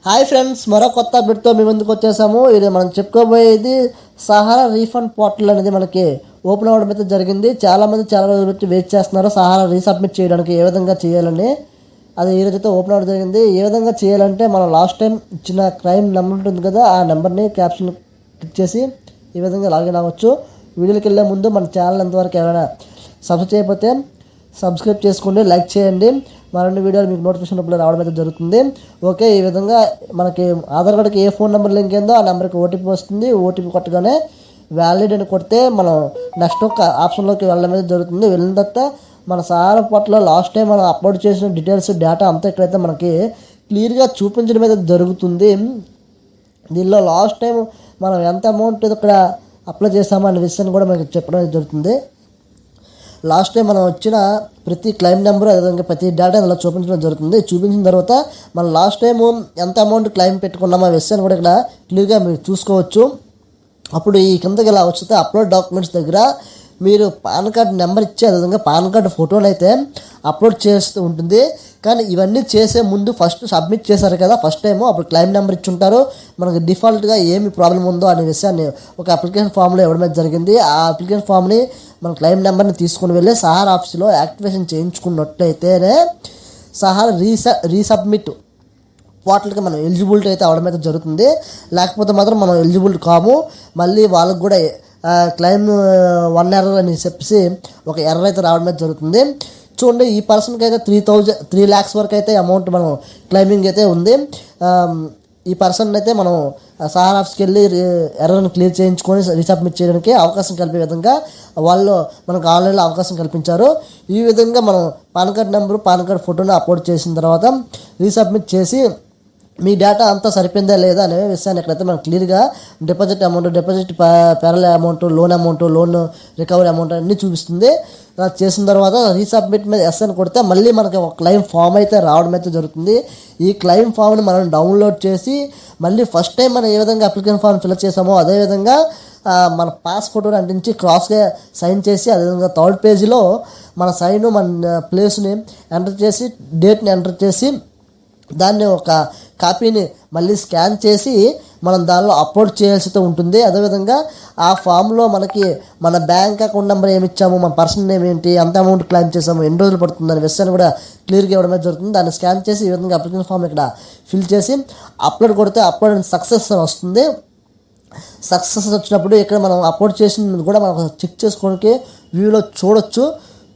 Hi friends, మరో కొత్త అప్డేట్తో మీ ముందుకు వచ్చేసాము. ఇది మనం చెప్పుకోబోయేది సహారా రీఫండ్ పోర్టల్ అనేది మనకి ఓపెన్ అవ్వడం అయితే జరిగింది. చాలామంది చాలా రోజుల నుంచి వెయిట్ చేస్తున్నారు సహారా రీసబ్మిట్ చేయడానికి ఏ విధంగా చేయాలని. అది ఈ రోజైతే ఓపెన్ అవ్వడం జరిగింది. ఏ విధంగా చేయాలంటే మనం లాస్ట్ టైం ఇచ్చిన క్రైమ్ నెంబర్ ఉంటుంది కదా, ఆ నెంబర్ని క్యాప్షన్ క్లిక్ చేసి ఈ విధంగా లాగిన్ అవ్వచ్చు. వీడియోకి వెళ్ళే ముందు మన ఛానల్ ఎంతవరకు ఎవరైనా సబ్స్క్రైబ్ చేయకపోతే సబ్స్క్రైబ్ చేసుకోండి, లైక్ చేయండి. మరిన్ని వీడియోలు మీకు నోటిఫికేషన్ అప్పుడు రావడం అయితే జరుగుతుంది. ఓకే, ఈ విధంగా మనకి ఆధార్ కార్డుకి ఏ ఫోన్ నెంబర్ లింక్ అయిందో ఆ నెంబర్కి ఓటీపీ వస్తుంది. ఓటీపీ కొట్టగానే వ్యాలిడ్ అని కొడితే మనం నెక్స్ట్ ఒక ఆప్షన్లోకి వెళ్ళడం అయితే జరుగుతుంది. వెళ్ళిన తర్వాత మన సహారా పోర్టల్లో లాస్ట్ టైం మనం అప్లోడ్ చేసిన డీటెయిల్స్ డేటా అంతా ఇక్కడైతే మనకి క్లియర్గా చూపించడం అయితే జరుగుతుంది. దీనిలో లాస్ట్ టైం మనం ఎంత అమౌంట్ ఇక్కడ అప్లై చేసామో అనే విషయాన్ని కూడా మనకి చెప్పడం జరుగుతుంది. లాస్ట్ టైం మనం వచ్చిన ప్రతి క్లైమ్ నెంబరు అదేవిధంగా ప్రతి డేటా ఇలా చూపించడం జరుగుతుంది. చూపించిన తర్వాత మనం లాస్ట్ టైము ఎంత అమౌంట్ క్లైమ్ పెట్టుకున్నామో ఆ విషయాన్ని కూడా ఇక్కడ క్లియర్గా మీరు చూసుకోవచ్చు. అప్పుడు ఈ కిందకి ఇలా వస్తే అప్లోడ్ డాక్యుమెంట్స్ దగ్గర మీరు పాన్ కార్డ్ నెంబర్ ఇచ్చి అదేవిధంగా పాన్ కార్డు ఫోటోని అయితే అప్లోడ్ చేస్తూ ఉంటుంది. కానీ ఇవన్నీ చేసే ముందు ఫస్ట్ సబ్మిట్ చేశారు కదా ఫస్ట్ టైము, అప్పుడు క్లైమ్ నెంబర్ ఇచ్చి ఉంటారు. మనకు డిఫాల్ట్గా ఏమి ప్రాబ్లం ఉందో అనే విషయాన్ని ఒక అప్లికేషన్ ఫామ్లో ఇవ్వడం జరిగింది. ఆ అప్లికేషన్ ఫామ్ని మన క్లైమ్ నెంబర్ని తీసుకుని వెళ్ళి సహారా ఆఫీస్లో యాక్టివేషన్ చేయించుకున్నట్లయితేనే సహారా రీసబ్మిట్ పోర్టల్కి మనం ఎలిజిబిలిటీ అయితే అవడం అయితే జరుగుతుంది. లేకపోతే మాత్రం మనం ఎలిజిబుల్ కాము. మళ్ళీ వాళ్ళకు కూడా క్లైమ్ 1 ఎర్రర్ అని చెప్పేసి ఒక ఎర్రర్ అయితే రావడం అయితే జరుగుతుంది. చూడండి, ఈ పర్సన్కి అయితే 3 lakhs వరకు అయితే అమౌంట్ మనం క్లైమింగ్ అయితే ఉంది. ఈ పర్సన్ అయితే మనం సహారా ఆఫీస్కి వెళ్ళి ఎర్రర్ని క్లియర్ చేయించుకొని రీసబ్మిట్ చేయడానికి అవకాశం కలిపే విధంగా వాళ్ళు మనకు ఆన్లైన్లో అవకాశం కల్పించారు. ఈ విధంగా మనం pan card number pan card ఫోటోని అప్లోడ్ చేసిన తర్వాత రీసబ్మిట్ చేసి మీ డేటా అంతా సరిపోయిందా లేదా అనే విషయాన్ని ఎక్కడైతే మనం క్లియర్గా deposit amount, deposit pearl amount, loan recovery amount అన్నీ చూపిస్తుంది. అలా చేసిన తర్వాత రీసబ్మిట్ మీద ఎస్ అని కొడితే మళ్ళీ మనకి ఒక క్లెయిమ్ ఫామ్ అయితే రావడం అయితే జరుగుతుంది. ఈ క్లెయిమ్ ఫామ్ని మనం డౌన్లోడ్ చేసి మళ్ళీ ఫస్ట్ టైం మనం ఏ విధంగా అప్లికేషన్ ఫామ్ ఫిల్అప్ చేసామో అదేవిధంగా మన పాస్ ఫోటోని అంటించి క్రాస్గా సైన్ చేసి అదేవిధంగా థర్డ్ పేజీలో మన సైన్ మన ప్లేస్ని ఎంటర్ చేసి డేట్ని ఎంటర్ చేసి దాన్ని ఒక కాపీని మళ్ళీ స్కాన్ చేసి మనం దానిలో అప్లోడ్ చేయాల్సి ఉంటుంది. అదేవిధంగా ఆ ఫామ్లో మనకి మన బ్యాంక్ అకౌంట్ నెంబర్ ఏమి ఇచ్చాము, మన పర్సన్ నేమ్ ఏంటి, ఎంత అమౌంట్ క్లెయిమ్ చేసాము, ఎన్ని రోజులు పడుతుంది అనే విషయాన్ని కూడా క్లియర్గా ఇవ్వడం జరుగుతుంది. దాన్ని స్కాన్ చేసి ఈ విధంగా అప్లికేషన్ ఫామ్ ఇక్కడ ఫిల్ చేసి అప్లోడ్ కొడితే అప్లోడ్ సక్సెస్ వస్తుంది. సక్సెస్ వచ్చినప్పుడు ఇక్కడ మనం అప్లోడ్ చేసిన కూడా మనం చెక్ చేసుకోవడానికి వ్యూలో చూడొచ్చు.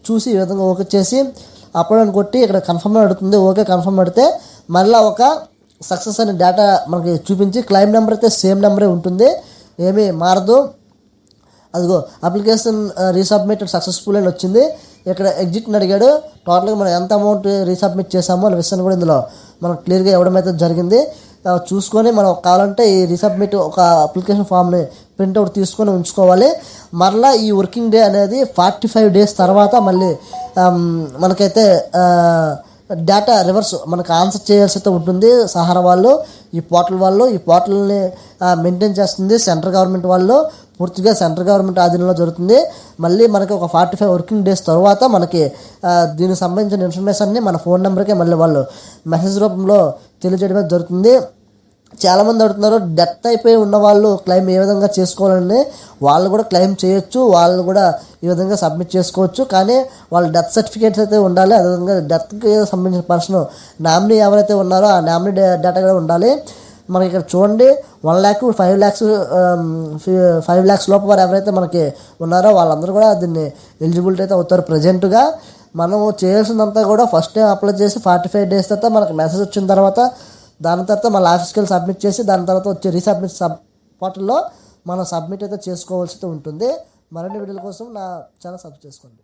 చూసి ఈ విధంగా ఓకే చేసి అప్లోడ్ అని కొట్టి ఇక్కడ కన్ఫర్మ్ అడుగుతుంది. ఓకే కన్ఫర్మ్ అడితే మళ్ళీ ఒక సక్సెస్ అనే డేటా మనకి చూపించి క్లైమ్ నెంబర్ అయితే సేమ్ నెంబరే ఉంటుంది, ఏమీ మారదు. అదిగో అప్లికేషన్ రీసబ్మిట్ సక్సెస్ఫుల్ అని వచ్చింది. ఇక్కడ ఎగ్జిట్ని అడిగాడు. టోటల్గా మనం ఎంత అమౌంట్ రీసబ్మిట్ చేసామో అనే విషయాన్ని కూడా ఇందులో మనకు క్లియర్గా ఇవ్వడం అయితే జరిగింది. చూసుకొని మనం కావాలంటే ఈ రీసబ్మిట్ ఒక అప్లికేషన్ ఫామ్ని ప్రింట్అవుట్ తీసుకొని ఉంచుకోవాలి. మరలా ఈ వర్కింగ్ డే అనేది 45 days తర్వాత మళ్ళీ మనకైతే డేటా రివర్స్ మనకు ఆన్సర్ చేయాల్సి అయితే ఉంటుంది. సహారా వాళ్ళు ఈ పోర్టల్ని మెయింటైన్ చేస్తుంది సెంట్రల్ గవర్నమెంట్ వాళ్ళు, పూర్తిగా సెంట్రల్ గవర్నమెంట్ ఆధీనంలో జరుగుతుంది. మళ్ళీ మనకి ఒక 45 working days తర్వాత మనకి దీనికి సంబంధించిన ఇన్ఫర్మేషన్ని మన ఫోన్ నెంబర్కే మళ్ళీ వాళ్ళు మెసేజ్ రూపంలో తెలియజేయడమే జరుగుతుంది. చాలామంది అడుగుతున్నారు డెత్ అయిపోయి ఉన్న వాళ్ళు క్లెయిమ్ ఏ విధంగా చేసుకోవాలని. వాళ్ళు కూడా క్లెయిమ్ చేయొచ్చు, వాళ్ళు కూడా ఈ విధంగా సబ్మిట్ చేసుకోవచ్చు. కానీ వాళ్ళ డెత్ సర్టిఫికేట్స్ అయితే ఉండాలి. అదేవిధంగా డెత్కి సంబంధించిన పర్సన్ నామినీ ఎవరైతే ఉన్నారో ఆ నామినీ డేటా కూడా ఉండాలి. మనకి ఇక్కడ చూడండి 1 lakh 5 lakhs లోపు వారు ఎవరైతే మనకి ఉన్నారో వాళ్ళందరూ కూడా దీన్ని ఎలిజిబిలిటీ అయితే అవుతారు. ప్రజెంట్గా మనం చేయాల్సిందంతా కూడా ఫస్ట్ టైం అప్లై చేసి 45 days తర్వాత మనకు మెసేజ్ వచ్చిన తర్వాత దాని తర్వాత మళ్ళీ ఆఫీస్కి వెళ్ళి సబ్మిట్ చేసి దాని తర్వాత వచ్చే రీసబ్మిట్ పోర్టల్లో మనం సబ్మిట్ అయితే చేసుకోవాల్సి ఉంటుంది. మరిన్ని వీడియోల కోసం నా ఛానల్ సబ్స్క్రైబ్ చేసుకోండి.